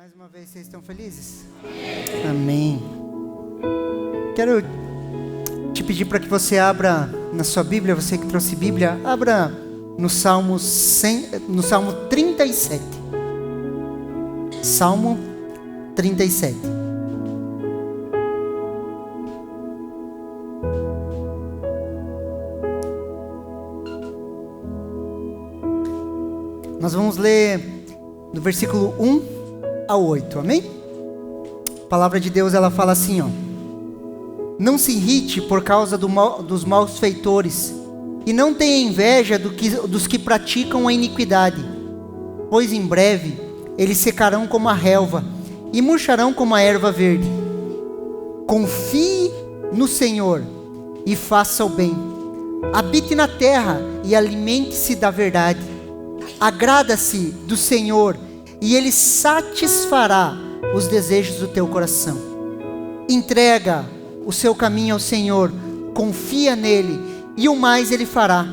Mais uma vez, vocês estão felizes? Amém. Quero te pedir para que você abra na sua Bíblia, você que trouxe Bíblia, abra no Salmo 37. Salmo 37. Nós vamos ler do versículo 1 ao 8, amém? A palavra de Deus, ela fala assim, ó: não se irrite por causa dos maus feitores, e não tenha inveja dos que praticam a iniquidade, pois em breve eles secarão como a relva, e murcharão como a erva verde. Confie no Senhor, e faça o bem. Habite na terra, e alimente-se da verdade. Agrada-se do Senhor, e Ele satisfará os desejos do teu coração. Entrega o seu caminho ao Senhor, confia nele, e o mais Ele fará.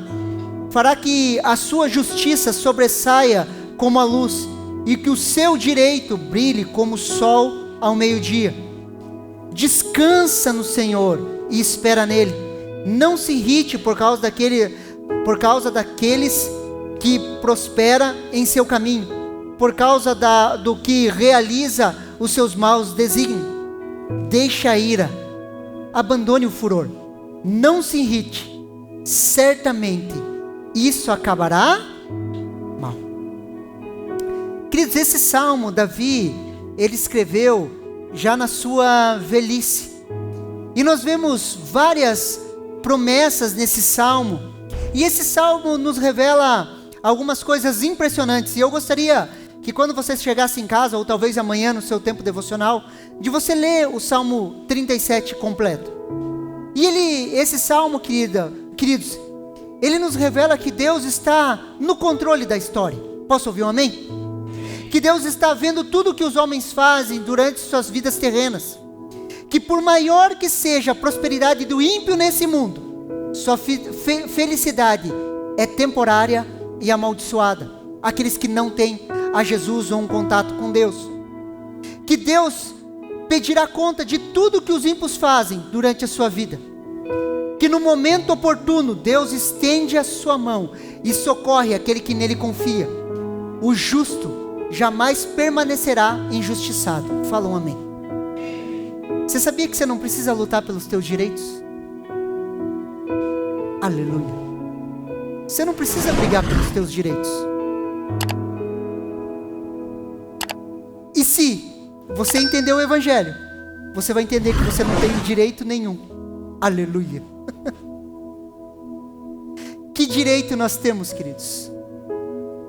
Fará que a sua justiça sobressaia como a luz, e que o seu direito brilhe como o sol ao meio-dia. Descansa no Senhor e espera nele. Não se irrite por causa daqueles que prospera em seu caminho, por causa do que realiza os seus maus desígnios. Deixe a ira, abandone o furor, não se irrite, certamente isso acabará mal. Queridos, esse salmo, Davi, ele escreveu já na sua velhice, e nós vemos várias promessas nesse salmo, e esse salmo nos revela algumas coisas impressionantes, e eu gostaria que quando você chegasse em casa, ou talvez amanhã no seu tempo devocional, de você ler o Salmo 37 completo. E esse salmo, queridos, ele nos revela que Deus está no controle da história. Posso ouvir um amém? Que Deus está vendo tudo o que os homens fazem durante suas vidas terrenas. Que por maior que seja a prosperidade do ímpio nesse mundo, sua felicidade é temporária e amaldiçoada. Aqueles que não têm a Jesus ou um contato com Deus. Que Deus pedirá conta de tudo que os ímpios fazem durante a sua vida. Que no momento oportuno Deus estende a sua mão e socorre aquele que nele confia. O justo jamais permanecerá injustiçado. Fala um amém. Você sabia que você não precisa lutar pelos teus direitos? Aleluia. Você não precisa brigar pelos teus direitos. E se você entender o Evangelho, você vai entender que você não tem direito nenhum. Aleluia. Que direito nós temos, queridos?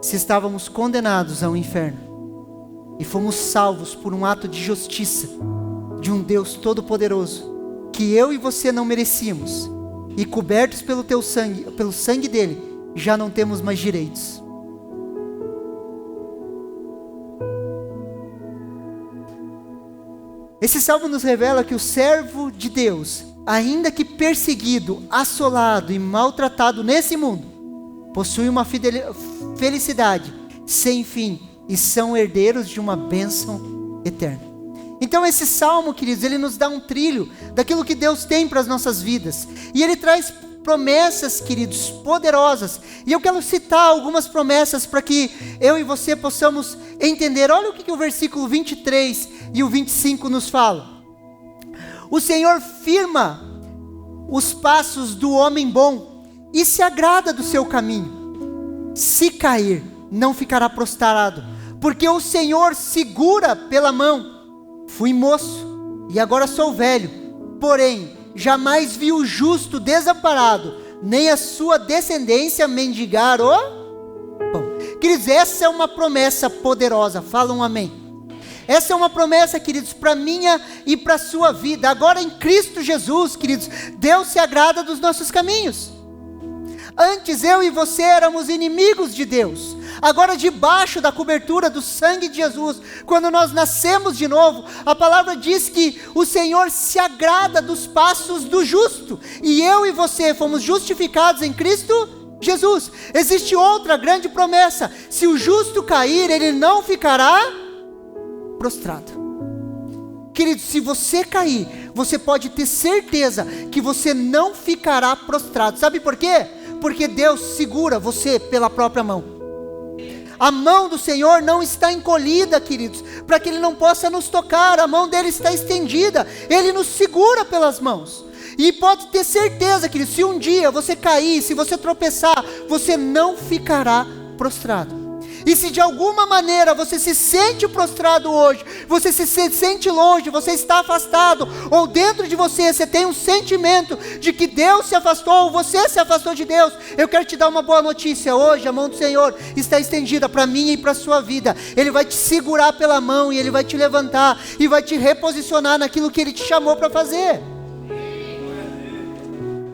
Se estávamos condenados ao inferno e fomos salvos por um ato de justiça de um Deus todo-poderoso, que eu e você não merecíamos, e cobertos pelo sangue dele, já não temos mais direitos. Esse salmo nos revela que o servo de Deus, ainda que perseguido, assolado e maltratado nesse mundo, possui uma felicidade sem fim e são herdeiros de uma bênção eterna. Então esse salmo, queridos, ele nos dá um trilho daquilo que Deus tem para as nossas vidas. E ele traz promessas, queridos, poderosas. E eu quero citar algumas promessas para que eu e você possamos entender. Olha o que o versículo 23 e o 25 nos falam. O Senhor firma os passos do homem bom e se agrada do seu caminho. Se cair, não ficará prostrado, porque o Senhor segura pela mão. Fui moço e agora sou velho, porém jamais vi o justo desamparado, nem a sua descendência mendigar o pão. Queridos, essa é uma promessa poderosa. Fala um amém. Essa é uma promessa, queridos, para minha e para a sua vida. Agora em Cristo Jesus, queridos, Deus se agrada dos nossos caminhos. Antes eu e você éramos inimigos de Deus. Agora debaixo da cobertura do sangue de Jesus, quando nós nascemos de novo, a palavra diz que o Senhor se agrada dos passos do justo. E eu e você fomos justificados em Cristo Jesus. Existe outra grande promessa: se o justo cair, ele não ficará prostrado. Querido, se você cair, você pode ter certeza que você não ficará prostrado. Sabe por quê? Porque Deus segura você pela própria mão. A mão do Senhor não está encolhida, queridos, para que Ele não possa nos tocar. A mão dele está estendida, Ele nos segura pelas mãos. E pode ter certeza, queridos, se um dia você cair, se você tropeçar, você não ficará prostrado. E se de alguma maneira você se sente prostrado hoje, você se sente longe, você está afastado, ou dentro de você tem um sentimento de que Deus se afastou, ou você se afastou de Deus, eu quero te dar uma boa notícia. Hoje a mão do Senhor está estendida para mim e para a sua vida. Ele vai te segurar pela mão e Ele vai te levantar e vai te reposicionar naquilo que Ele te chamou para fazer.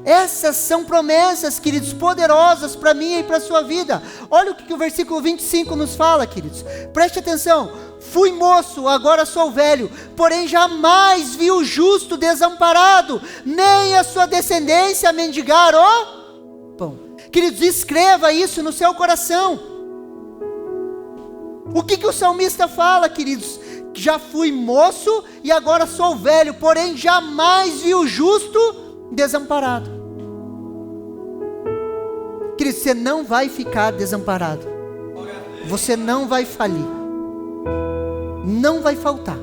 Essas são promessas, queridos, poderosas para mim e para a sua vida. Olha o que o versículo 25 nos fala, queridos. Preste atenção. Fui moço, agora sou velho, porém jamais vi o justo desamparado, nem a sua descendência mendigar o pão. Queridos, escreva isso no seu coração. O que o salmista fala, queridos? Já fui moço e agora sou velho, porém jamais vi o justo desamparado. Querido, você não vai ficar desamparado. Você não vai falir. Não vai faltar.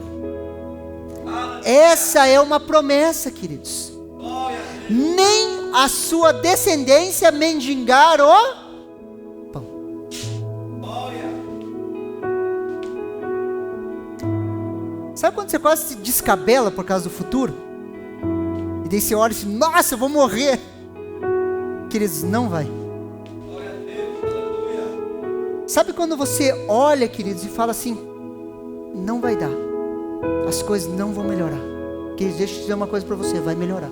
Essa é uma promessa, queridos. Nem a sua descendência mendigar o pão. Sabe quando você quase se descabela por causa do futuro? E daí você olha e diz, nossa, eu vou morrer. Queridos, não vai. Sabe quando você olha, queridos, e fala assim, não vai dar, as coisas não vão melhorar. Queridos, deixa eu dizer uma coisa para você, vai melhorar.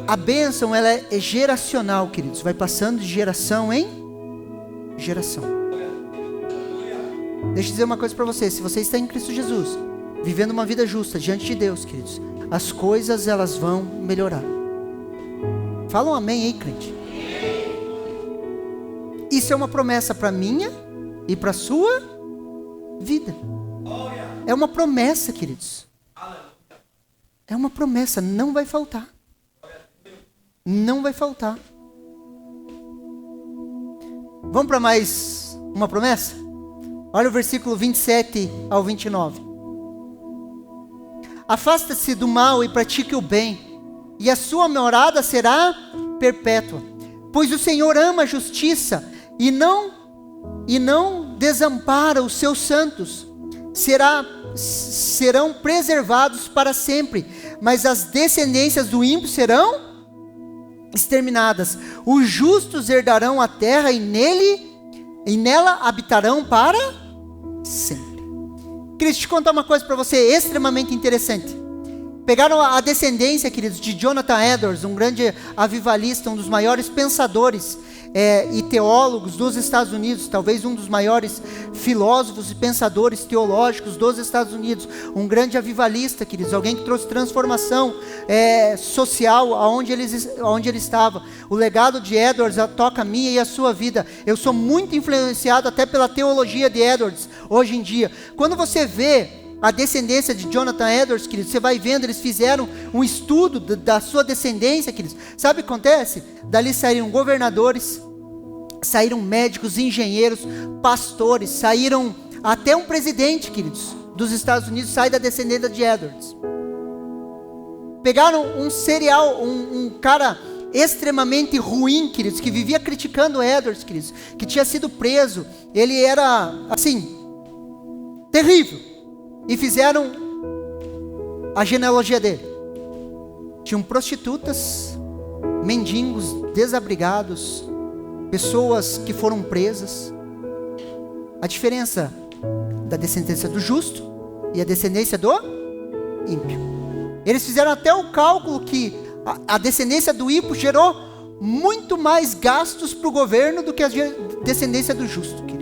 A bênção, ela é geracional, queridos, vai passando de geração em geração. Deixa eu dizer uma coisa para você, se você está em Cristo Jesus, vivendo uma vida justa diante de Deus, queridos, as coisas elas vão melhorar. Fala um amém aí, crente. Isso é uma promessa para minha e para a sua vida. É uma promessa, queridos. É uma promessa, não vai faltar. Não vai faltar. Vamos para mais uma promessa? Olha o versículo 27 ao 29. Afasta-se do mal e pratique o bem, e a sua morada será perpétua. Pois o Senhor ama a justiça e não desampara os seus santos. Serão preservados para sempre, mas as descendências do ímpio serão exterminadas. Os justos herdarão a terra e nela habitarão para sempre. Queria te contar uma coisa para você extremamente interessante. Pegaram a descendência, queridos, de Jonathan Edwards, um grande avivalista, um dos maiores pensadores e teólogos dos Estados Unidos, talvez um dos maiores filósofos e pensadores teológicos dos Estados Unidos, um grande avivalista, queridos, alguém que trouxe transformação social aonde ele estava. O legado de Edwards toca a minha e a sua vida. Eu sou muito influenciado até pela teologia de Edwards hoje em dia. Quando você vê a descendência de Jonathan Edwards, queridos, você vai vendo, eles fizeram um estudo da sua descendência, queridos. Sabe o que acontece? Dali saíram governadores, saíram médicos, engenheiros, pastores, saíram até um presidente, queridos, dos Estados Unidos, sai da descendência de Edwards. Pegaram um cara extremamente ruim, queridos, que vivia criticando Edwards, queridos, que tinha sido preso. Ele era, assim, terrível. E fizeram a genealogia dele. Tinham prostitutas, mendigos, desabrigados, pessoas que foram presas. A diferença da descendência do justo e a descendência do ímpio. Eles fizeram até o cálculo que a descendência do ímpio gerou muito mais gastos para o governo do que a descendência do justo, queridos.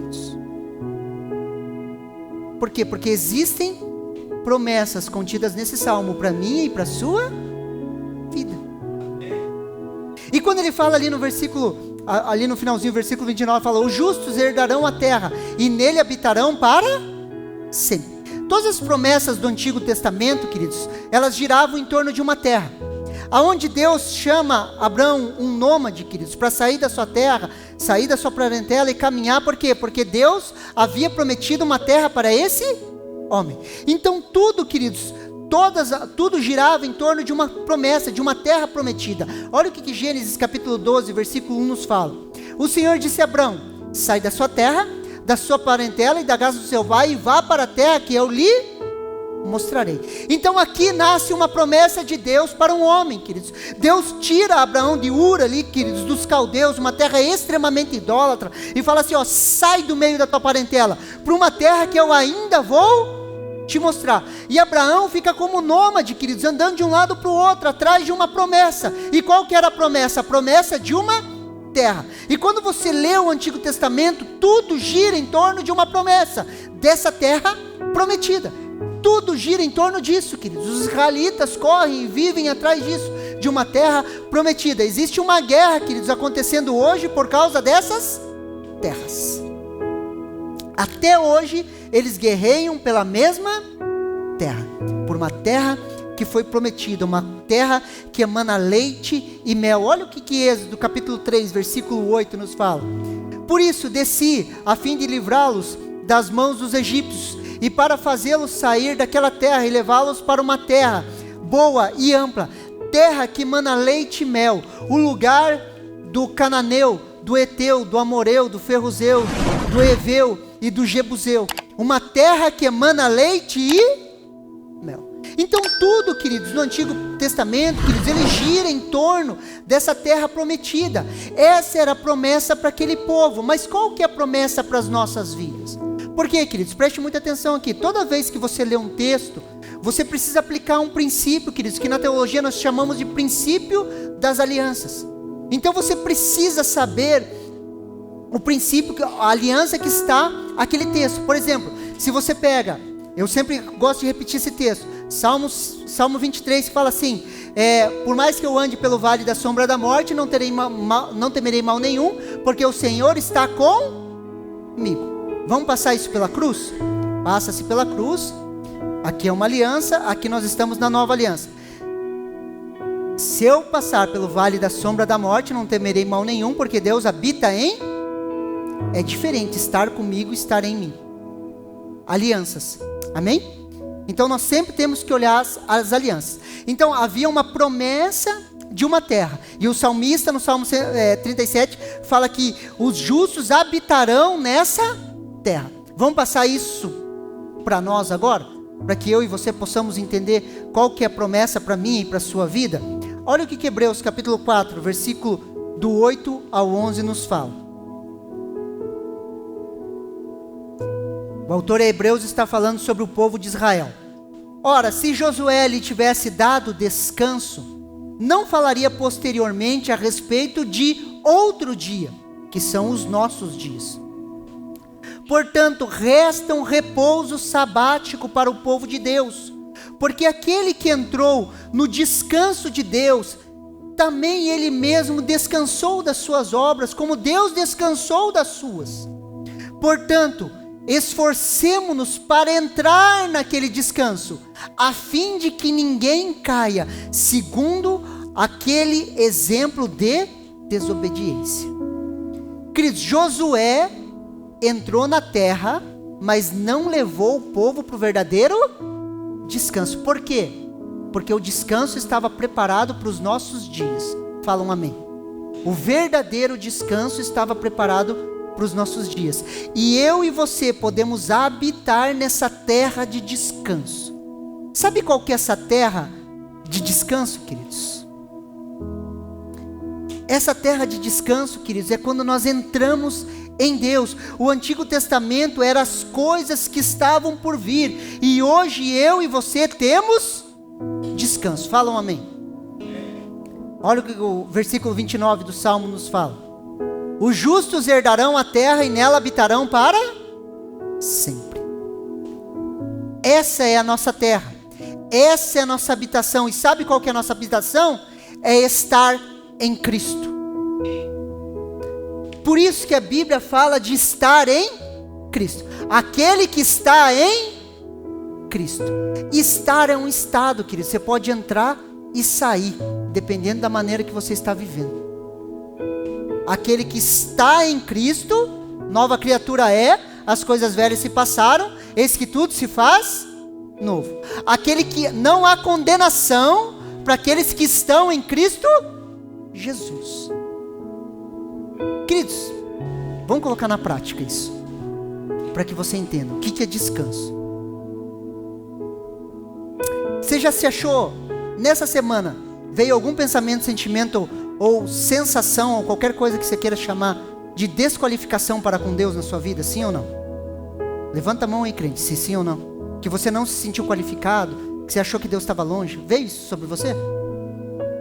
Por quê? Porque existem promessas contidas nesse salmo para mim e para a sua vida. E quando ele fala ali no versículo ali no finalzinho, versículo 29, fala: os justos herdarão a terra, e nele habitarão para sempre. Todas as promessas do Antigo Testamento, queridos, elas giravam em torno de uma terra, aonde Deus chama Abraão um nômade, queridos, para sair da sua terra, sair da sua parentela e caminhar. Por quê? Porque Deus havia prometido uma terra para esse homem. Então tudo, queridos, tudo girava em torno de uma promessa, de uma terra prometida. Olha o que Gênesis capítulo 12, versículo 1 nos fala. O Senhor disse a Abraão: sai da sua terra, da sua parentela e da casa do seu pai, e vá para a terra que eu lhe mostrarei. Então aqui nasce uma promessa de Deus para um homem, queridos. Deus tira Abraão de Ur ali, queridos, dos caldeus, uma terra extremamente idólatra, e fala assim: sai do meio da tua parentela, para uma terra que eu ainda vou te mostrar. E Abraão fica como nômade, queridos, andando de um lado para o outro, atrás de uma promessa. E qual que era a promessa? A promessa de uma terra. E quando você lê o Antigo Testamento, tudo gira em torno de uma promessa, dessa terra prometida. Tudo gira em torno disso, queridos. Os israelitas correm e vivem atrás disso, de uma terra prometida. Existe uma guerra, queridos, acontecendo hoje por causa dessas terras. Até hoje, eles guerreiam pela mesma terra, por uma terra que foi prometida, uma terra que emana leite e mel. Olha o que Êxodo capítulo 3, versículo 8 nos fala: por isso desci, a fim de livrá-los das mãos dos egípcios, e para fazê-los sair daquela terra e levá-los para uma terra boa e ampla, terra que emana leite e mel, o lugar do cananeu, do eteu, do amoreu, do ferruzeu, do eveu e do jebuseu, uma terra que emana leite e mel. Então tudo, queridos, no Antigo Testamento, queridos, ele gira em torno dessa terra prometida. Essa era a promessa para aquele povo. Mas qual que é a promessa para as nossas vidas? Por quê, queridos? Preste muita atenção aqui. Toda vez que você lê um texto, você precisa aplicar um princípio, queridos, que na teologia nós chamamos de princípio das alianças. Então você precisa saber o princípio, a aliança que está aquele texto. Por exemplo, se você pega, eu sempre gosto de repetir esse texto, Salmo 23, que fala assim: por mais que eu ande pelo vale da sombra da morte, não temerei mal nenhum, porque o Senhor está comigo. Vamos passar isso pela cruz? Passa-se pela cruz. Aqui é uma aliança, aqui nós estamos na nova aliança. Se eu passar pelo vale da sombra da morte, não temerei mal nenhum, porque Deus habita em... É diferente estar comigo e estar em mim. Alianças, amém? Então nós sempre temos que olhar as alianças. Então havia uma promessa de uma terra, e o salmista no Salmo 37 fala que os justos habitarão nessa terra. Vamos passar isso para nós agora, para que eu e você possamos entender qual que é a promessa para mim e para a sua vida. Olha o que Hebreus capítulo 4, versículo do 8 ao 11 nos fala. O autor Hebreus está falando sobre o povo de Israel. Ora, se Josué lhe tivesse dado descanso, não falaria posteriormente a respeito de outro dia, que são os nossos dias. Portanto, resta um repouso sabático para o povo de Deus, porque aquele que entrou no descanso de Deus, também ele mesmo descansou das suas obras, como Deus descansou das suas. Portanto, esforcemo-nos para entrar naquele descanso, a fim de que ninguém caia, segundo aquele exemplo de desobediência. Queridos, Josué entrou na terra, mas não levou o povo para o verdadeiro descanso. Por quê? Porque o descanso estava preparado para os nossos dias. Falam amém. O verdadeiro descanso estava preparado para os nossos dias. E eu e você podemos habitar nessa terra de descanso. Sabe qual que é essa terra de descanso, queridos? Essa terra de descanso, queridos, é quando nós entramos em Deus. O Antigo Testamento eram as coisas que estavam por vir, e hoje eu e você temos descanso. Falam amém. Olha o que o versículo 29 do Salmo nos fala: os justos herdarão a terra e nela habitarão para sempre. Essa é a nossa terra, essa é a nossa habitação. E sabe qual que é a nossa habitação? É estar em Cristo. Por isso que a Bíblia fala de estar em Cristo. Aquele que está em Cristo. Estar é um estado, querido. Você pode entrar e sair, dependendo da maneira que você está vivendo. Aquele que está em Cristo, nova criatura é, as coisas velhas se passaram, eis que tudo se faz novo. Aquele que não há condenação para aqueles que estão em Cristo Jesus. Queridos, vamos colocar na prática isso, para que você entenda o que é descanso. Você já se achou, nessa semana, veio algum pensamento, sentimento ou sensação, ou qualquer coisa que você queira chamar de desqualificação para com Deus na sua vida, sim ou não? Levanta a mão aí, crente, se sim ou não. Que você não se sentiu qualificado, que você achou que Deus estava longe. Veio isso sobre você?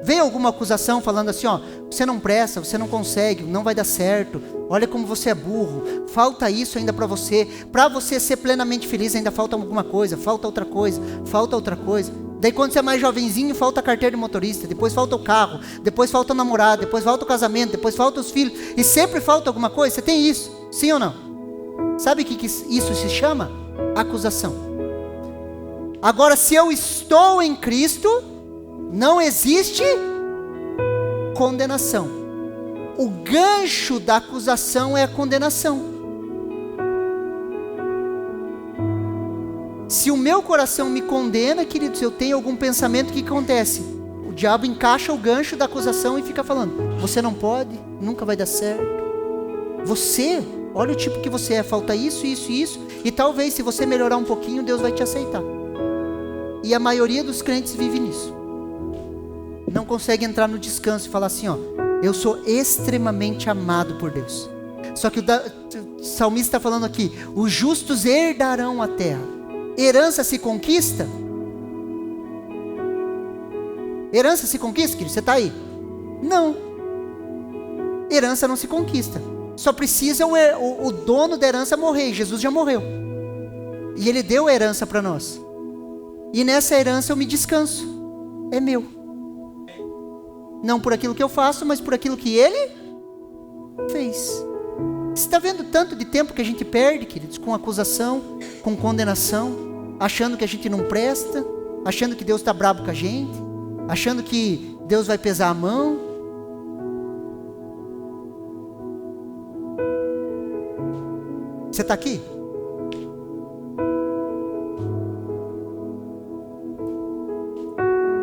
Veio alguma acusação falando assim, ó, você não presta, você não consegue, não vai dar certo, olha como você é burro, falta isso ainda para você ser plenamente feliz ainda falta alguma coisa, falta outra coisa, falta outra coisa. Daí quando você é mais jovenzinho, falta a carteira de motorista, depois falta o carro, depois falta o namorado, depois falta o casamento, depois falta os filhos, e sempre falta alguma coisa. Você tem isso, sim ou não? Sabe o que isso se chama? Acusação. Agora, se eu estou em Cristo, não existe condenação. O gancho da acusação é a condenação. Se o meu coração me condena, queridos, eu tenho algum pensamento, o que acontece? O diabo encaixa o gancho da acusação e fica falando, você não pode, nunca vai dar certo. Você, olha o tipo que você é, falta isso, isso e isso, e talvez se você melhorar um pouquinho, Deus vai te aceitar. E a maioria dos crentes vive nisso. Não consegue entrar no descanso e falar assim, ó, eu sou extremamente amado por Deus. Só que o salmista está falando aqui, os justos herdarão a terra. Herança se conquista? Herança se conquista, querido? Você está aí? Não. Herança não se conquista. Só precisa o dono da herança morrer. Jesus já morreu. E Ele deu a herança para nós. E nessa herança eu me descanso. É meu. Não por aquilo que eu faço, mas por aquilo que Ele fez. Você está vendo tanto de tempo que a gente perde, queridos, com acusação, com condenação, achando que a gente não presta, achando que Deus está bravo com a gente, achando que Deus vai pesar a mão. Você está aqui?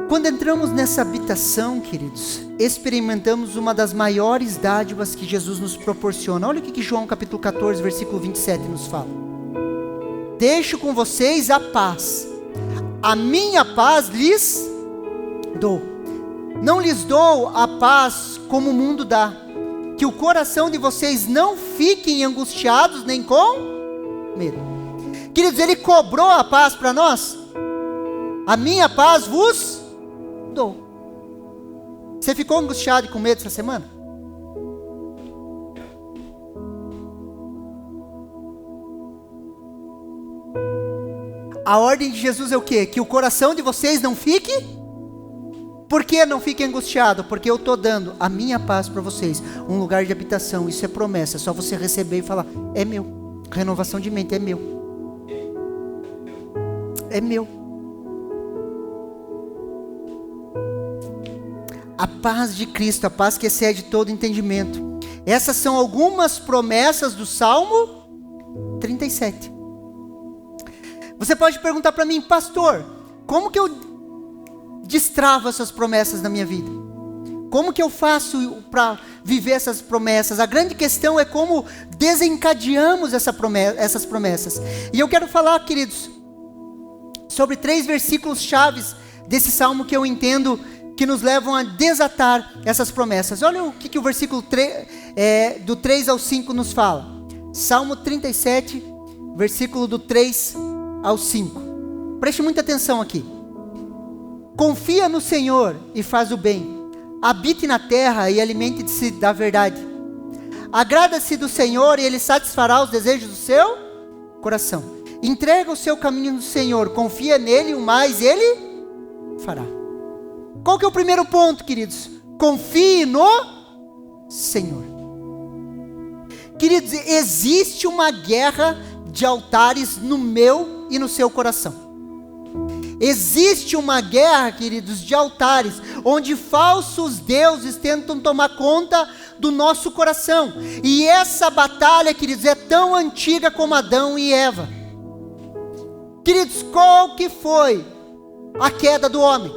Quando entramos nessa habitação, queridos, experimentamos uma das maiores dádivas que Jesus nos proporciona. Olha o que João capítulo 14, versículo 27 nos fala. Deixo com vocês a paz. A minha paz lhes dou. Não lhes dou a paz como o mundo dá. Que o coração de vocês não fiquem angustiados nem com medo. Queridos, Ele cobrou a paz para nós. A minha paz vos dou. Você ficou angustiado e com medo essa semana? A ordem de Jesus é o quê? Que o coração de vocês não fique? Por que não fique angustiado? Porque eu estou dando a minha paz para vocês, um lugar de habitação. Isso é promessa, é só você receber e falar, é meu. Renovação de mente, é meu. É meu. A paz de Cristo, a paz que excede todo entendimento. Essas são algumas promessas do Salmo 37. Você pode perguntar para mim, pastor, como que eu destravo essas promessas na minha vida? Como que eu faço para viver essas promessas? A grande questão é como desencadeamos essas promessas. E eu quero falar, queridos, sobre 3 versículos chaves desse salmo que eu entendo que nos levam a desatar essas promessas. Olha o que o versículo do 3 ao 5 nos fala. Salmo 37, versículo do 3 ao 5. Preste muita atenção aqui. Confia no Senhor e faz o bem. Habite na terra e alimente-se da verdade. Agrada-se do Senhor e Ele satisfará os desejos do seu coração. Entrega o seu caminho no Senhor. Confia nele, o mais Ele fará. Qual que é o primeiro ponto, queridos? Confie no Senhor. Queridos, existe uma guerra de altares no meu e no seu coração. Existe uma guerra, queridos, de altares, onde falsos deuses tentam tomar conta do nosso coração. E essa batalha, queridos, é tão antiga como Adão e Eva. Queridos, qual que foi a queda do homem?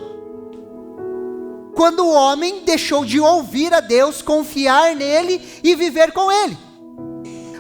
Quando o homem deixou de ouvir a Deus, confiar nele e viver com ele.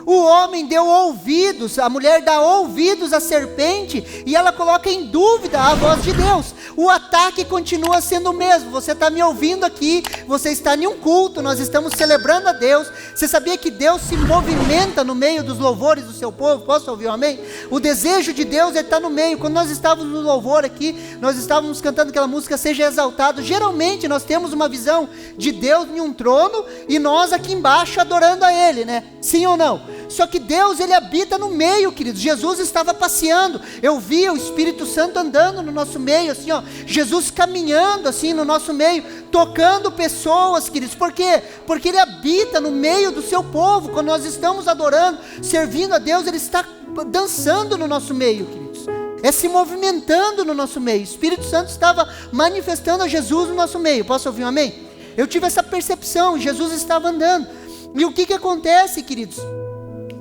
O homem deu ouvidos, a mulher dá ouvidos à serpente e ela coloca em dúvida a voz de Deus. O ataque continua sendo o mesmo. Você está me ouvindo aqui, você está em um culto, nós estamos celebrando a Deus. Você sabia que Deus se movimenta no meio dos louvores do seu povo? Posso ouvir um amém? O desejo de Deus está no meio. Quando nós estávamos no louvor aqui, nós estávamos cantando aquela música Seja Exaltado. Geralmente nós temos uma visão de Deus em um trono e nós aqui embaixo adorando a Ele, né? Sim ou não? Só que Deus, Ele habita no meio, queridos. Jesus estava passeando, eu via o Espírito Santo andando no nosso meio, assim ó, Jesus caminhando assim no nosso meio, tocando pessoas, queridos. Por quê? Porque Ele habita no meio do seu povo. Quando nós estamos adorando, servindo a Deus, Ele está dançando no nosso meio, queridos, se movimentando no nosso meio. O Espírito Santo estava manifestando a Jesus no nosso meio. Posso ouvir um amém? Eu tive essa percepção, Jesus estava andando. E o que acontece, queridos?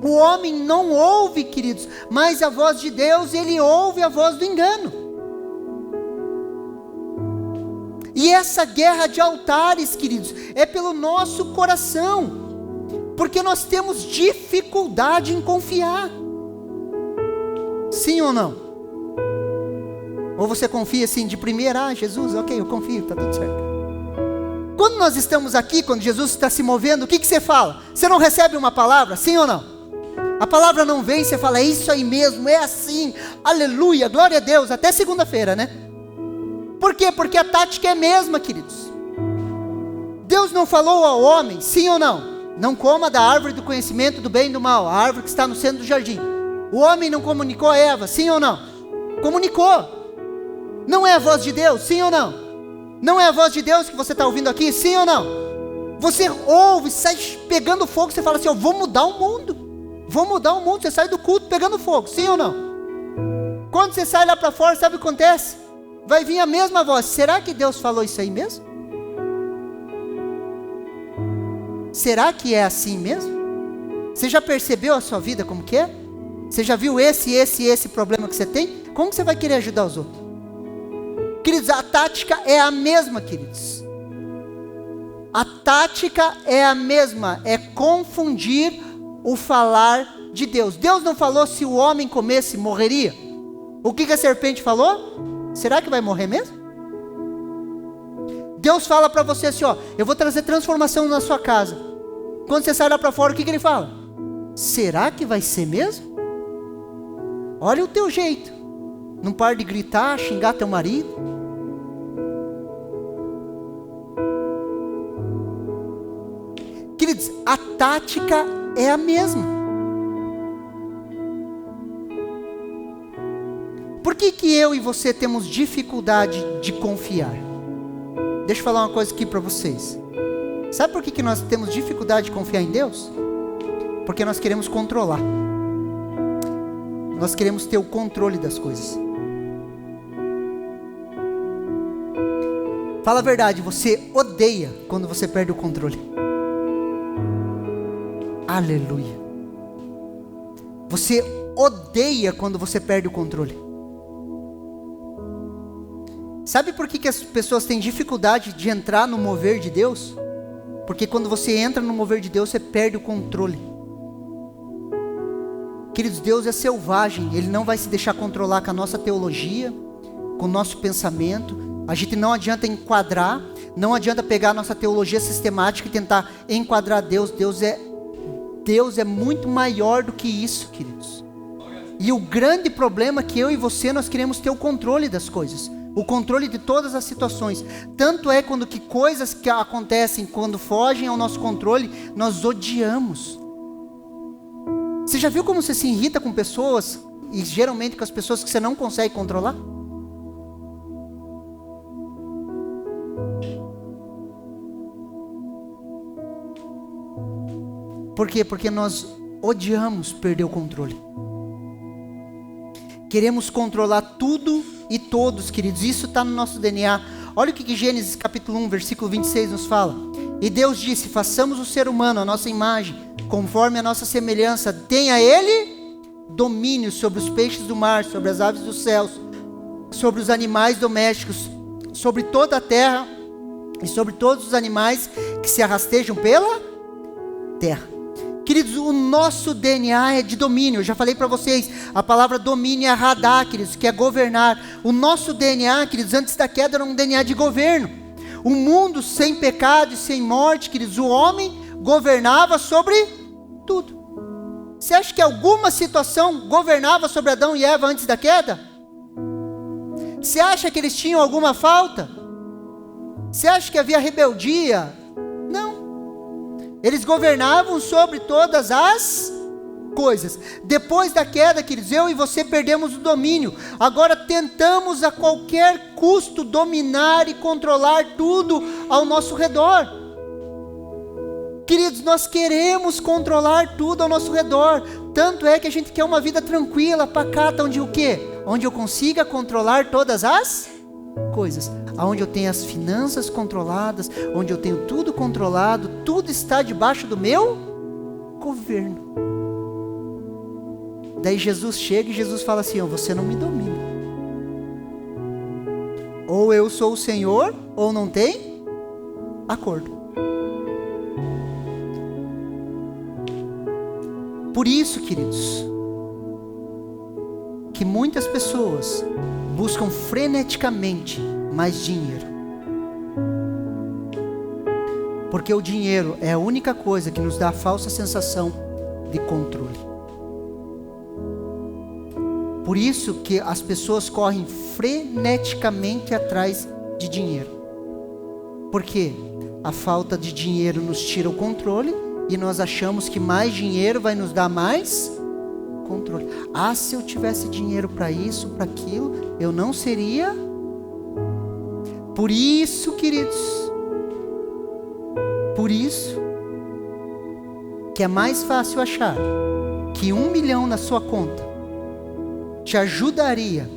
O homem não ouve, queridos, mais a voz de Deus, ele ouve a voz do engano. E essa guerra de altares, queridos, é pelo nosso coração, porque nós temos dificuldade em confiar. Sim ou não? Ou você confia assim de primeira, Jesus, ok, eu confio, está tudo certo. Quando nós estamos aqui, quando Jesus está se movendo, o que você fala? Você não recebe uma palavra, sim ou não? A palavra não vem, você fala, é isso aí mesmo, é assim, aleluia, glória a Deus, até segunda-feira, né? Por quê? Porque a tática é a mesma, queridos. Deus não falou ao homem, sim ou não? Não coma da árvore do conhecimento do bem e do mal, a árvore que está no centro do jardim. O homem não comunicou a Eva, sim ou não? Comunicou. Não é a voz de Deus, sim ou não? Não é a voz de Deus que você está ouvindo aqui, sim ou não? Você ouve, sai pegando fogo, você fala assim, eu vou mudar o mundo. Vou mudar o mundo, você sai do culto pegando fogo, sim ou não? Quando você sai lá para fora, sabe o que acontece? Vai vir a mesma voz, será que Deus falou isso aí mesmo? Será que é assim mesmo? Você já percebeu a sua vida como que é? Você já viu esse problema que você tem? Como que você vai querer ajudar os outros? Queridos, a tática é a mesma, queridos. A tática é a mesma, é confundir o falar de Deus. Deus não falou se o homem comesse, morreria. O que a serpente falou? Será que vai morrer mesmo? Deus fala para você assim, ó, eu vou trazer transformação na sua casa. Quando você sai lá para fora, o que Ele fala? Será que vai ser mesmo? Olha o teu jeito. Não para de gritar, xingar teu marido. Queridos, a tática é a mesma. Por que eu e você temos dificuldade de confiar? Deixa eu falar uma coisa aqui para vocês. Sabe por que nós temos dificuldade de confiar em Deus? Porque nós queremos controlar. Nós queremos ter o controle das coisas. Fala a verdade, você odeia quando você perde o controle. Aleluia. Você odeia quando você perde o controle. Sabe por que as pessoas têm dificuldade de entrar no mover de Deus? Porque quando você entra no mover de Deus, você perde o controle. Queridos, Deus é selvagem. Ele não vai se deixar controlar com a nossa teologia, com o nosso pensamento. A gente não adianta enquadrar, não adianta pegar a nossa teologia sistemática e tentar enquadrar Deus. Deus é muito maior do que isso, queridos. E o grande problema é que eu e você, nós queremos ter o controle das coisas. O controle de todas as situações. Tanto é quando que coisas que acontecem, quando fogem ao nosso controle, nós odiamos. Você já viu como você se irrita com pessoas, e geralmente com as pessoas que você não consegue controlar? Por quê? Porque nós odiamos perder o controle. Queremos controlar tudo e todos, queridos. Isso está no nosso DNA. Olha o que Gênesis capítulo 1, versículo 26 nos fala. E Deus disse: façamos o ser humano a nossa imagem, conforme a nossa semelhança. Tenha ele domínio sobre os peixes do mar, sobre as aves dos céus, sobre os animais domésticos, sobre toda a terra e sobre todos os animais que se arrastejam pela terra. Queridos, o nosso DNA é de domínio. Eu já falei para vocês, a palavra domínio é radar, queridos, que é governar. O nosso DNA, queridos, antes da queda era um DNA de governo. Um mundo sem pecado e sem morte, queridos, o homem governava sobre tudo. Você acha que alguma situação governava sobre Adão e Eva antes da queda? Você acha que eles tinham alguma falta? Você acha que havia rebeldia? Não. Eles governavam sobre todas as coisas. Depois da queda, queridos, eu e você perdemos o domínio. Agora tentamos a qualquer custo dominar e controlar tudo ao nosso redor. Queridos, nós queremos controlar tudo ao nosso redor. Tanto é que a gente quer uma vida tranquila, pacata, onde o quê? Onde eu consiga controlar todas as coisas. Onde eu tenho as finanças controladas, onde eu tenho tudo controlado, tudo está debaixo do meu governo. Daí Jesus chega e Jesus fala assim: você não me domina. Ou eu sou o Senhor, ou não tem acordo. Por isso, queridos, que muitas pessoas buscam freneticamente mais dinheiro. Porque o dinheiro é a única coisa que nos dá a falsa sensação de controle. Por isso que as pessoas correm freneticamente atrás de dinheiro. Porque a falta de dinheiro nos tira o controle e nós achamos que mais dinheiro vai nos dar mais controle. Ah, se eu tivesse dinheiro para isso, para aquilo, eu não seria. Por isso, queridos, por isso que é mais fácil achar que 1 milhão na sua conta te ajudaria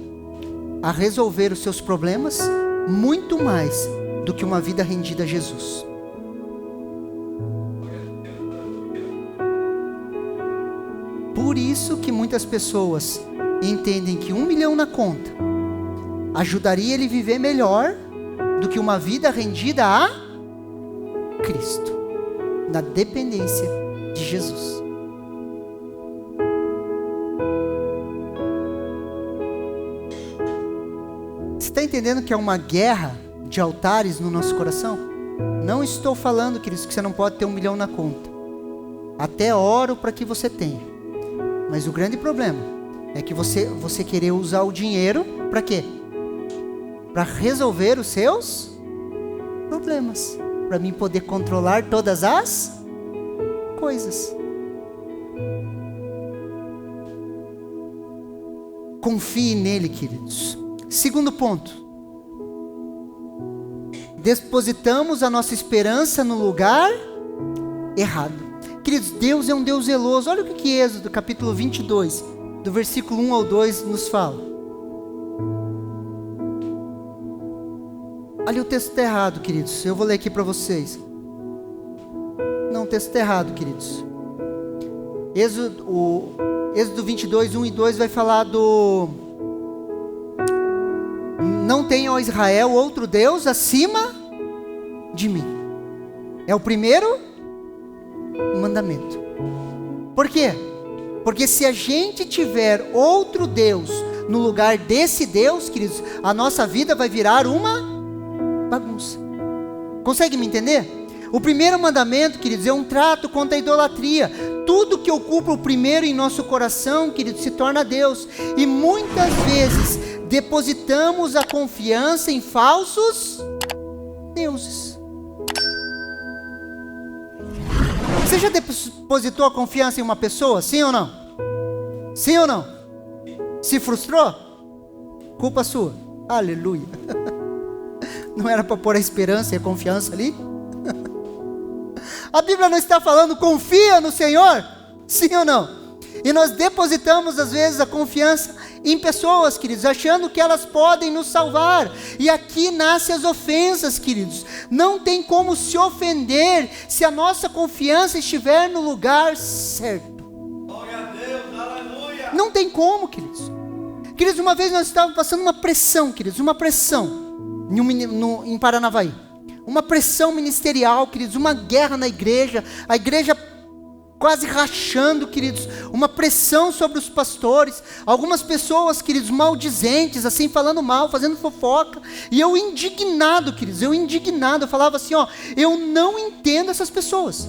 a resolver os seus problemas muito mais do que uma vida rendida a Jesus. Por isso que muitas pessoas entendem que 1 milhão na conta ajudaria ele a viver melhor do que uma vida rendida a Cristo, na dependência de Jesus. Você está entendendo que é uma guerra de altares no nosso coração? Não estou falando, queridos, que você não pode ter 1 milhão na conta. Até oro para que você tenha. Mas o grande problema é que você querer usar o dinheiro para quê? Para resolver os seus problemas. Para mim poder controlar todas as coisas. Confie nele, queridos. Segundo ponto. Depositamos a nossa esperança no lugar errado. Queridos, Deus é um Deus zeloso. Olha o que Êxodo, capítulo 22, do versículo 1 ao 2, nos fala. Ali o texto está errado, queridos. Eu vou ler aqui para vocês. Não, o texto está errado, queridos. Êxodo 22, 1 e 2 vai falar do... Não tenha, ó Israel, outro Deus acima de mim. É o primeiro mandamento. Por quê? Porque se a gente tiver outro Deus no lugar desse Deus, queridos, a nossa vida vai virar uma bagunça. Consegue me entender? O primeiro mandamento, queridos, é um trato contra a idolatria. Tudo que ocupa o primeiro em nosso coração, queridos, se torna Deus. E muitas vezes depositamos a confiança em falsos deuses. Você já depositou a confiança em uma pessoa? Sim ou não? Sim ou não? Se frustrou? Culpa sua. Aleluia. Não era para pôr a esperança e a confiança ali? A Bíblia não está falando confia no Senhor? Sim ou não? E nós depositamos às vezes a confiança em pessoas, queridos, achando que elas podem nos salvar. E aqui nascem as ofensas, queridos. Não tem como se ofender se a nossa confiança estiver no lugar certo. Glória a Deus, aleluia. Não tem como, queridos. Queridos, uma vez nós estávamos passando uma pressão, queridos, uma pressão em Paranavaí. Uma pressão ministerial, queridos, uma guerra na igreja, a igreja quase rachando, queridos, uma pressão sobre os pastores, algumas pessoas, queridos, maldizentes, assim, falando mal, fazendo fofoca, e eu indignado, queridos, eu falava assim, eu não entendo essas pessoas,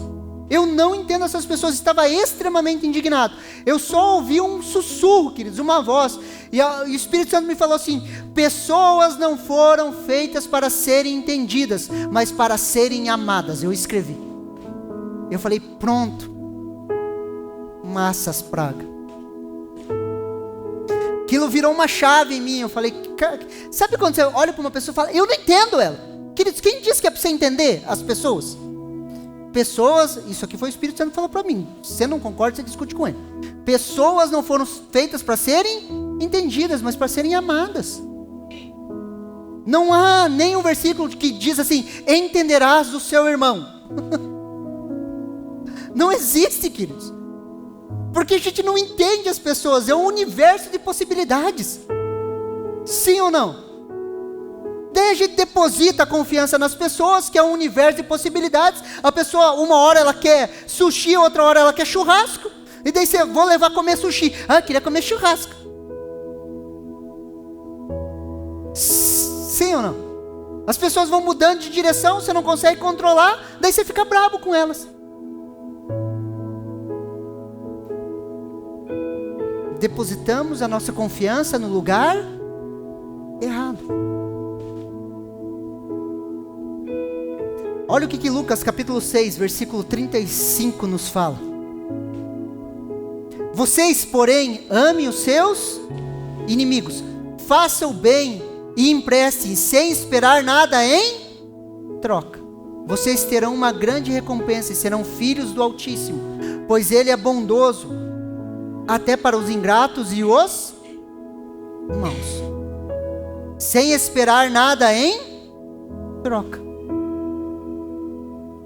estava extremamente indignado, eu só ouvi um sussurro, queridos, uma voz, e o Espírito Santo me falou assim, pessoas não foram feitas para serem entendidas, mas para serem amadas. Eu escrevi, eu falei, pronto, massas praga. Aquilo virou uma chave em mim. Eu falei, sabe quando você olha para uma pessoa e fala, eu não entendo ela. Queridos, quem disse que é para você entender as pessoas? Pessoas, isso aqui foi o Espírito Santo que falou para mim. Se você não concorda, você discute com ele. Pessoas não foram feitas para serem entendidas, mas para serem amadas. Não há nem um versículo que diz assim, entenderás do seu irmão. Não existe, queridos. Porque a gente não entende as pessoas, é um universo de possibilidades. Sim ou não? Daí a gente deposita a confiança nas pessoas, que é um universo de possibilidades. A pessoa, uma hora ela quer sushi, outra hora ela quer churrasco. E daí você, vou levar a comer sushi. Queria comer churrasco. Sim ou não? As pessoas vão mudando de direção, você não consegue controlar, daí você fica bravo com elas. Depositamos a nossa confiança no lugar errado. Olha o que Lucas capítulo 6, versículo 35 nos fala. Vocês, porém, amem os seus inimigos, façam o bem e emprestem, sem esperar nada em troca. Vocês terão uma grande recompensa e serão filhos do Altíssimo, pois Ele é bondoso até para os ingratos e os maus, sem esperar nada em troca.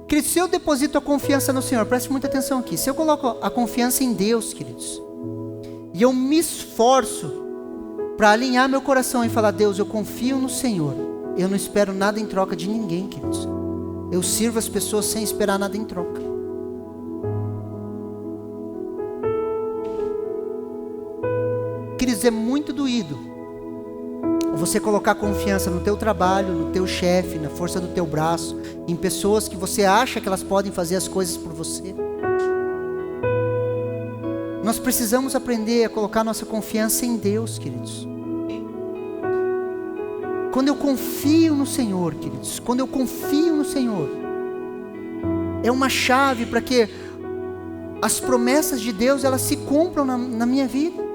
Queridos, se eu deposito a confiança no Senhor, preste muita atenção aqui, se eu coloco a confiança em Deus, queridos, e eu me esforço para alinhar meu coração e falar, Deus, eu confio no Senhor, eu não espero nada em troca de ninguém, queridos, eu sirvo as pessoas sem esperar nada em troca. Queridos, é muito doído você colocar confiança no teu trabalho, no teu chefe, na força do teu braço, em pessoas que você acha que elas podem fazer as coisas por você. Nós precisamos aprender a colocar nossa confiança em Deus, queridos. Quando eu confio no Senhor, queridos, quando eu confio no Senhor, é uma chave para que as promessas de Deus, elas se cumpram na minha vida.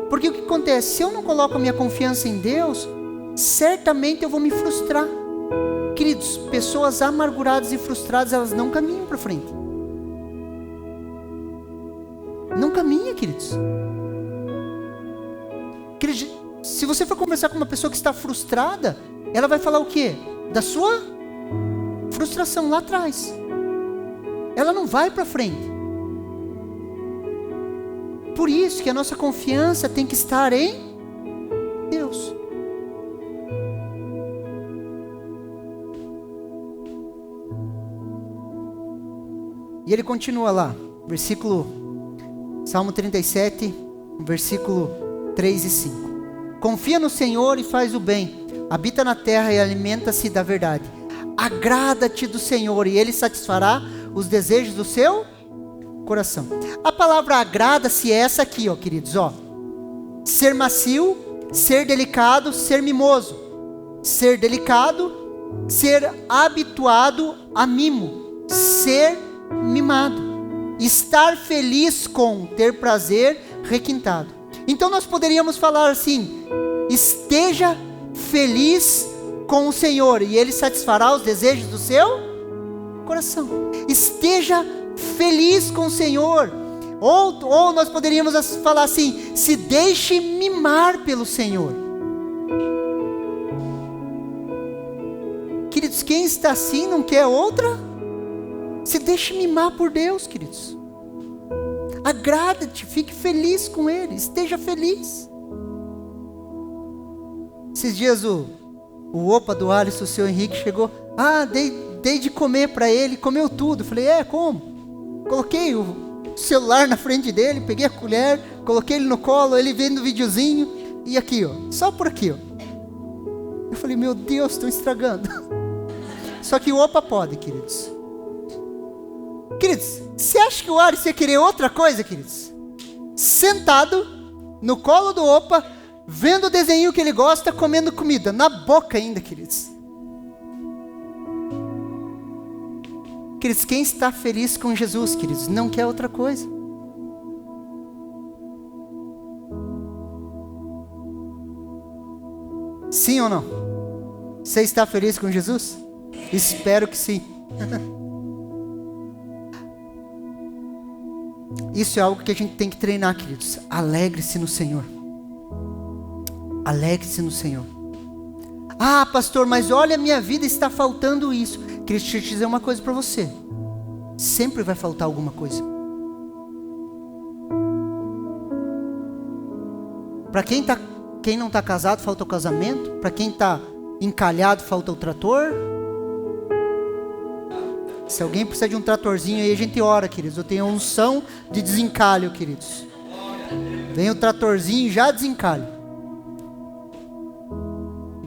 Porque o que acontece? Se eu não coloco a minha confiança em Deus, certamente eu vou me frustrar. Queridos, pessoas amarguradas e frustradas, elas não caminham para frente. Não caminha, queridos. Queridos, se você for conversar com uma pessoa que está frustrada, ela vai falar o quê? Da sua frustração lá atrás. Ela não vai para frente. Por isso que a nossa confiança tem que estar em Deus. E ele continua lá, Salmo 37, versículo 3 e 5. Confia no Senhor e faz o bem, habita na terra e alimenta-se da verdade. Agrada-te do Senhor e Ele satisfará os desejos do seu coração. A palavra agrada-se é essa aqui, queridos, ser macio, ser delicado, ser mimoso. Ser delicado, ser habituado a mimo, ser mimado. Estar feliz com, ter prazer requintado. Então nós poderíamos falar assim: esteja feliz com o Senhor e Ele satisfará os desejos do seu coração. Esteja feliz com o Senhor. Ou nós poderíamos falar assim: se deixe mimar pelo Senhor. Queridos, quem está assim não quer outra? Se deixe mimar por Deus, queridos. Agrada-te, fique feliz com Ele, esteja feliz. Esses dias o opa do Alisson, o seu Henrique, chegou. Dei de comer para ele, comeu tudo. Falei, como? Coloquei o celular na frente dele, peguei a colher, coloquei ele no colo, ele vendo o videozinho, e aqui, só por aqui, Eu falei, meu Deus, estou estragando. Só que o opa pode, queridos. Queridos, você acha que o Alisson ia querer outra coisa, queridos? Sentado no colo do opa, vendo o desenho que ele gosta, comendo comida, na boca ainda, queridos. Queridos, quem está feliz com Jesus, queridos, não quer outra coisa. Sim ou não? Você está feliz com Jesus? Espero que sim. Isso é algo que a gente tem que treinar, queridos. Alegre-se no Senhor. Alegre-se no Senhor. Pastor, mas olha, a minha vida está faltando isso. Queria te dizer uma coisa para você. Sempre vai faltar alguma coisa. Para quem não está casado, falta o casamento. Para quem está encalhado, falta o trator. Se alguém precisa de um tratorzinho aí, a gente ora, queridos. Eu tenho a unção de desencalho, queridos. Vem o tratorzinho e já desencalho.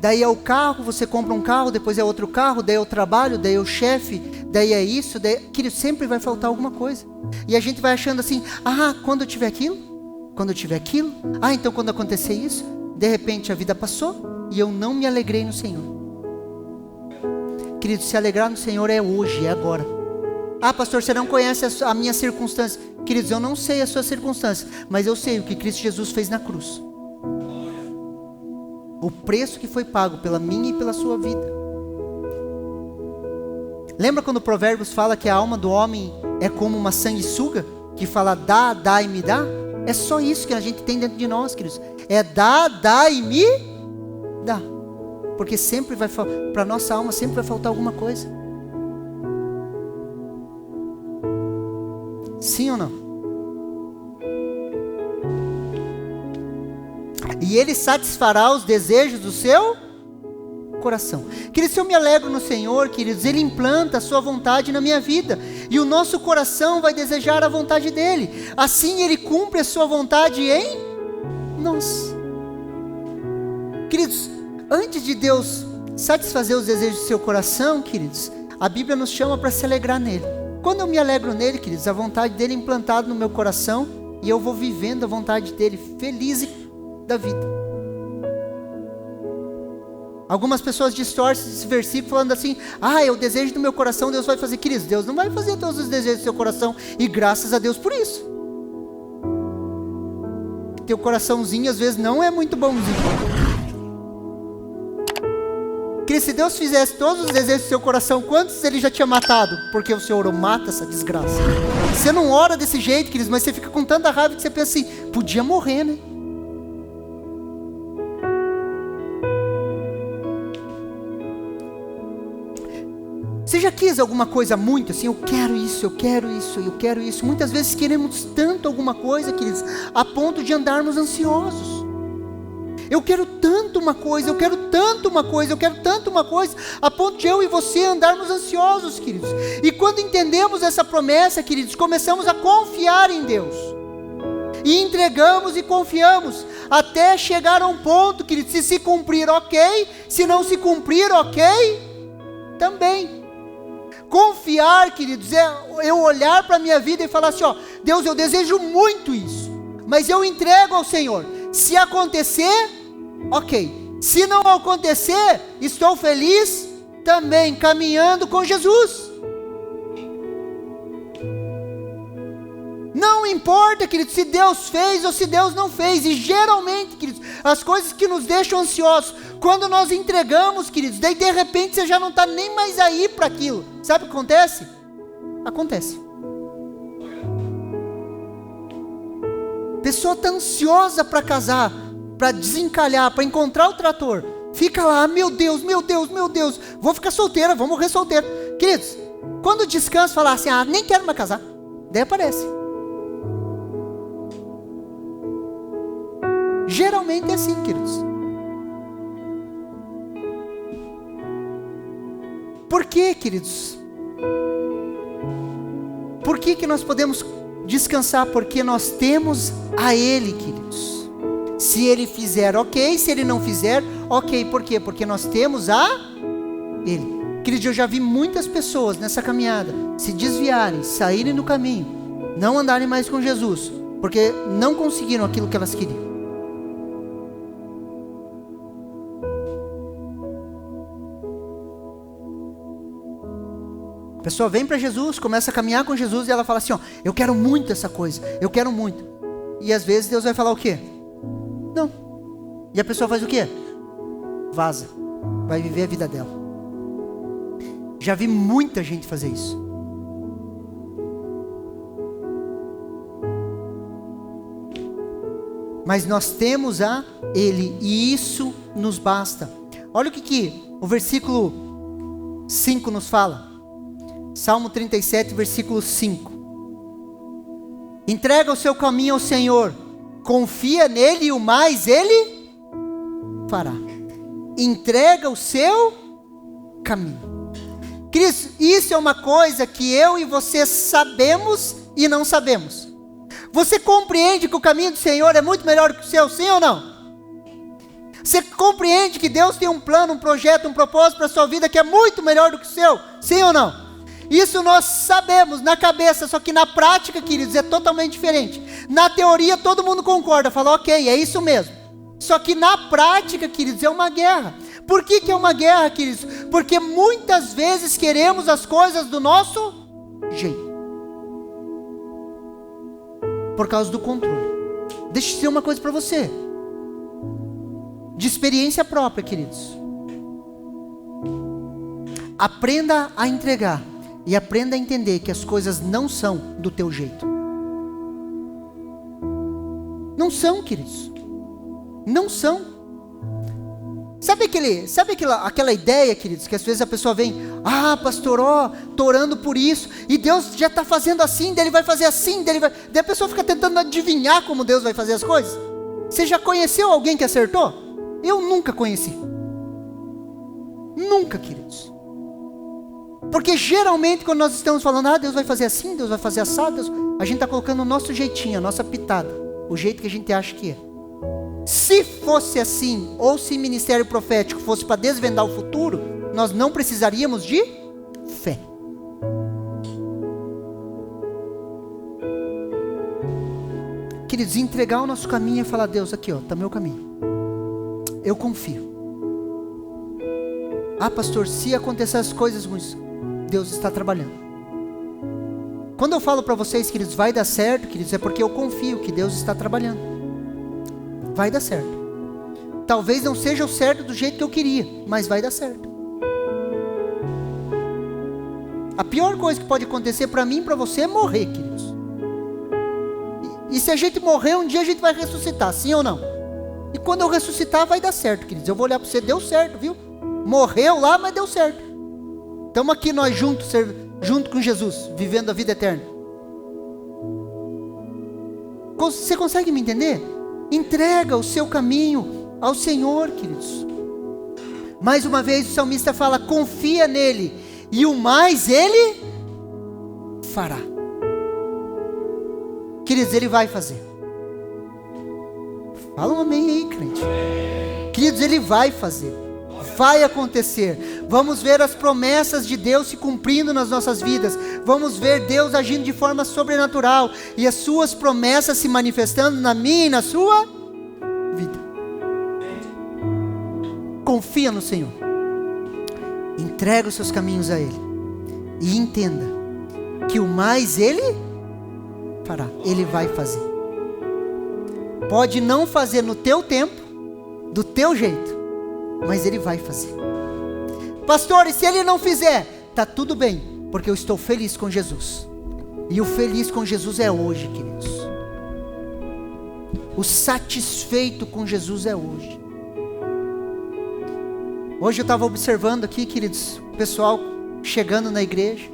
Daí é o carro, você compra um carro, depois é outro carro, daí é o trabalho, daí é o chefe, daí é isso, querido, sempre vai faltar alguma coisa. E a gente vai achando assim, quando eu tiver aquilo, então quando acontecer isso, de repente a vida passou e eu não me alegrei no Senhor. Querido, se alegrar no Senhor é hoje, é agora. Pastor, você não conhece a minha circunstância. Queridos, eu não sei a sua circunstância, mas eu sei o que Cristo Jesus fez na cruz. O preço que foi pago pela minha e pela sua vida. Lembra quando o Provérbios fala que a alma do homem é como uma sanguessuga? Que fala dá e me dá? É só isso que a gente tem dentro de nós, queridos. É dá e me dá. Porque sempre vai, para a nossa alma sempre vai faltar alguma coisa. Sim ou não? E Ele satisfará os desejos do seu coração. Queridos, se eu me alegro no Senhor, queridos, Ele implanta a sua vontade na minha vida. E o nosso coração vai desejar a vontade dEle. Assim Ele cumpre a sua vontade em nós. Queridos, antes de Deus satisfazer os desejos do seu coração, queridos, a Bíblia nos chama para se alegrar nele. Quando eu me alegro nele, queridos, a vontade dele é implantada no meu coração e eu vou vivendo a vontade dele, feliz da vida. Algumas pessoas distorcem esse versículo falando assim, é o desejo do meu coração, Deus vai fazer. Queridos, Deus não vai fazer todos os desejos do seu coração, e graças a Deus por isso. Teu coraçãozinho às vezes não é muito bonzinho. Queridos, se Deus fizesse todos os desejos do seu coração, quantos Ele já tinha matado? Porque o Senhor mata essa desgraça. Você não ora desse jeito, queridos, mas você fica com tanta raiva que você pensa assim, podia morrer, né? Você já quis alguma coisa muito assim? Eu quero isso, eu quero isso, eu quero isso. Muitas vezes queremos tanto alguma coisa, queridos, a ponto de andarmos ansiosos. Eu quero tanto uma coisa, eu quero tanto uma coisa, eu quero tanto uma coisa, a ponto de eu e você andarmos ansiosos, queridos. E quando entendemos essa promessa, queridos, começamos a confiar em Deus. E entregamos e confiamos, até chegar a um ponto, queridos, se cumprir, ok. Se não se cumprir, ok, também. Confiar, queridos, é eu olhar para a minha vida e falar assim, Deus, eu desejo muito isso, mas eu entrego ao Senhor. Se acontecer, ok. Se não acontecer, estou feliz também, caminhando com Jesus. Não importa, queridos, se Deus fez ou se Deus não fez. E geralmente, queridos, as coisas que nos deixam ansiosos, Quando nós entregamos, queridos, daí de repente você já não está nem mais aí para aquilo. Sabe o que acontece? Acontece. A pessoa está ansiosa para casar, para desencalhar, para encontrar o trator. Fica lá, meu Deus, meu Deus, meu Deus, vou ficar solteira, vou morrer solteira. Queridos, quando descansa, fala assim, nem quero mais casar. Daí aparece. Geralmente é assim, queridos. Por quê, queridos? Por que nós podemos descansar? Porque nós temos a Ele, queridos. Se Ele fizer, ok. Se Ele não fizer, ok. Por quê? Porque nós temos a Ele. Queridos, eu já vi muitas pessoas nessa caminhada se desviarem, saírem do caminho, não andarem mais com Jesus, porque não conseguiram aquilo que elas queriam. A pessoa vem para Jesus, começa a caminhar com Jesus e ela fala assim, eu quero muito essa coisa, eu quero muito. E às vezes Deus vai falar o quê? Não. E a pessoa faz o quê? Vaza. Vai viver a vida dela. Já vi muita gente fazer isso. Mas nós temos a Ele e isso nos basta. Olha o que o versículo 5 nos fala. Salmo 37, versículo 5. Entrega o seu caminho ao Senhor, confia nele e o mais Ele fará. Entrega o seu caminho. Cristo, isso é uma coisa que eu e você sabemos e não sabemos. Você compreende que o caminho do Senhor é muito melhor que o seu, sim ou não? Você compreende que Deus tem um plano, um projeto, um propósito para a sua vida que é muito melhor do que o seu, sim ou não? Isso nós sabemos na cabeça, só que na prática, queridos, é totalmente diferente. Na teoria todo mundo concorda, fala ok, é isso mesmo. Só que na prática, queridos, é uma guerra. Por que é uma guerra, queridos? Porque muitas vezes queremos as coisas do nosso jeito. Por causa do controle. Deixa eu dizer uma coisa para você. De experiência própria, queridos. Aprenda a entregar. E aprenda a entender que as coisas não são do teu jeito. Não são, queridos. Não são. Sabe aquela ideia, queridos, que às vezes a pessoa vem, pastor, estou orando por isso, e Deus já está fazendo assim, daí Ele vai fazer assim, daí a pessoa fica tentando adivinhar como Deus vai fazer as coisas. Você já conheceu alguém que acertou? Eu nunca conheci. Nunca, queridos. Porque geralmente quando nós estamos falando, Deus vai fazer assim, Deus vai fazer assado, a gente está colocando o nosso jeitinho, a nossa pitada, o jeito que a gente acha que é. Se fosse assim, ou se ministério profético fosse para desvendar o futuro, nós não precisaríamos de fé. Queridos, entregar o nosso caminho e falar, Deus, aqui está meu caminho. Eu confio. Pastor, se acontecer as coisas ruins, Deus está trabalhando. Quando eu falo para vocês, queridos, vai dar certo, queridos, é porque eu confio que Deus está trabalhando. Vai dar certo. Talvez não seja o certo do jeito que eu queria, mas vai dar certo. A pior coisa que pode acontecer para mim e para você é morrer, queridos. E se a gente morrer, um dia a gente vai ressuscitar, sim ou não? E quando eu ressuscitar, vai dar certo, queridos. Eu vou olhar para você, deu certo, viu? Morreu lá, mas deu certo. Estamos aqui nós juntos, junto com Jesus, vivendo a vida eterna. Você consegue me entender? Entrega o seu caminho ao Senhor, queridos. Mais uma vez o salmista fala, confia nele, e o mais Ele fará. Queridos, Ele vai fazer. Fala um amém aí, crente. Queridos, Ele vai fazer. Vai acontecer. Vamos ver as promessas de Deus se cumprindo nas nossas vidas. Vamos ver Deus agindo de forma sobrenatural e as suas promessas se manifestando na minha e na sua vida. Confia no Senhor. Entrega os seus caminhos a Ele e entenda que o mais Ele fará. Ele vai fazer. Pode não fazer no teu tempo, do teu jeito, mas Ele vai fazer. Pastor, e se Ele não fizer? Está tudo bem, porque eu estou feliz com Jesus. E o feliz com Jesus é hoje, queridos. O satisfeito com Jesus é hoje. Hoje eu estava observando aqui, queridos, o pessoal chegando na igreja.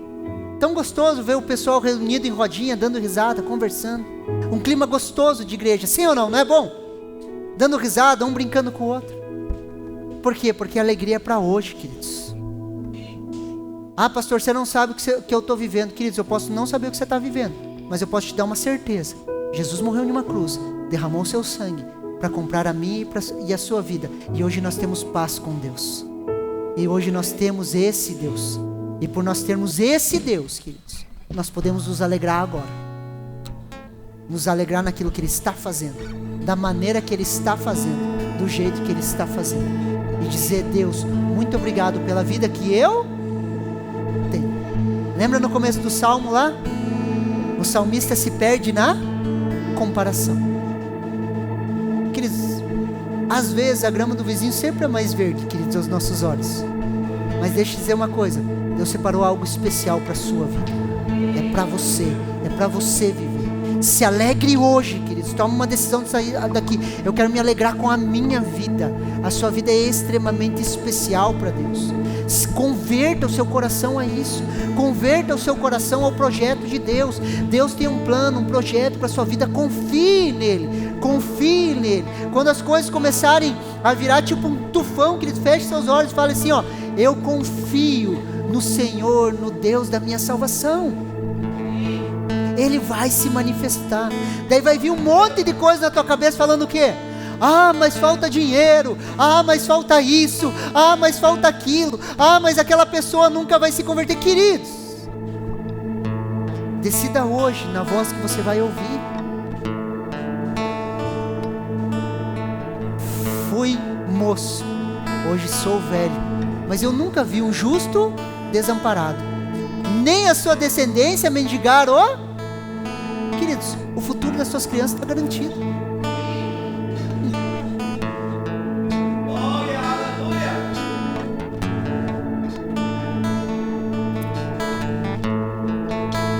Tão gostoso ver o pessoal reunido em rodinha, dando risada, conversando. Um clima gostoso de igreja, sim ou não? Não é bom? Dando risada, um brincando com o outro. Por quê? Porque a alegria é para hoje, queridos. Ah, pastor, você não sabe o que eu estou vivendo. Queridos, eu posso não saber o que você está vivendo, mas eu posso te dar uma certeza. Jesus morreu em uma cruz, derramou o seu sangue para comprar a minha e a sua vida. E hoje nós temos paz com Deus. E hoje nós temos esse Deus. E por nós termos esse Deus, queridos, nós podemos nos alegrar agora. Nos alegrar naquilo que Ele está fazendo, da maneira que Ele está fazendo, do jeito que Ele está fazendo. E dizer: Deus, muito obrigado pela vida que eu tenho. Lembra no começo do salmo lá? O salmista se perde na comparação. Queridos, às vezes a grama do vizinho sempre é mais verde, queridos, aos nossos olhos. Mas deixa eu dizer uma coisa: Deus separou algo especial para a sua vida. É para você viver. Se alegre hoje, queridos. Toma uma decisão de sair daqui. Eu quero me alegrar com a minha vida. A sua vida é extremamente especial para Deus. Converta o seu coração a isso. Converta o seu coração ao projeto de Deus. Deus tem um plano, um projeto para a sua vida. Confie nele. Confie nele. Quando as coisas começarem a virar tipo um tufão, queridos, feche seus olhos e fale assim: ó, eu confio no Senhor, no Deus da minha salvação. Ele vai se manifestar. Daí vai vir um monte de coisa na tua cabeça falando o quê? Ah, mas falta dinheiro. Ah, mas falta isso. Ah, mas falta aquilo. Ah, mas aquela pessoa nunca vai se converter. Queridos, decida hoje na voz que você vai ouvir. Fui moço, hoje sou velho, mas eu nunca vi um justo desamparado, nem a sua descendência mendigar o... Queridos, o futuro das suas crianças está garantido. Glória, aleluia.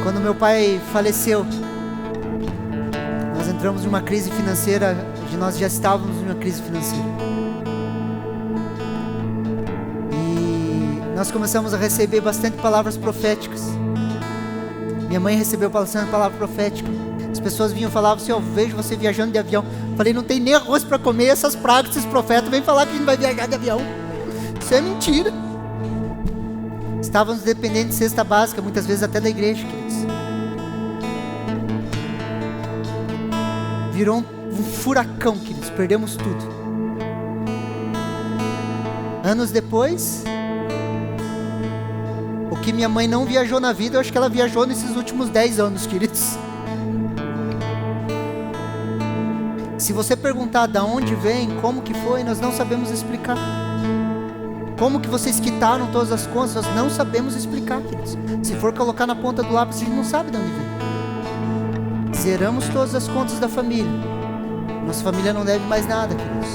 Quando meu pai faleceu, nós entramos em uma crise financeira, nós já estávamos em uma crise financeira. E nós começamos a receber bastante palavras proféticas. Minha mãe recebeu bastante palavra profética. As pessoas vinham e falavam assim: eu vejo você viajando de avião. Falei: não tem nem arroz para comer, essas pragas, esses profetas vêm falar que a gente vai viajar de avião. Isso é mentira. Estávamos dependendo de cesta básica, muitas vezes até da igreja, queridos. Virou um furacão, queridos, perdemos tudo. Anos depois, o que minha mãe não viajou na vida, eu acho que ela viajou nesses últimos 10 anos, queridos. Se você perguntar de onde vem, como que foi, nós não sabemos explicar. Como que vocês quitaram todas as contas, nós não sabemos explicar, queridos. Se for colocar na ponta do lápis, a gente não sabe de onde vem. Zeramos todas as contas da família. Nossa família não deve mais nada, queridos.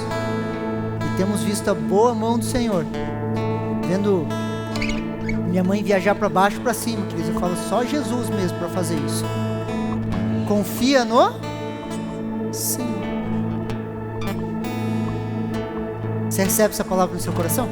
E temos visto a boa mão do Senhor. Vendo minha mãe viajar para baixo, para cima, queridos. Eu falo, só Jesus mesmo para fazer isso. Confia no Senhor. Você recebe essa palavra no seu coração?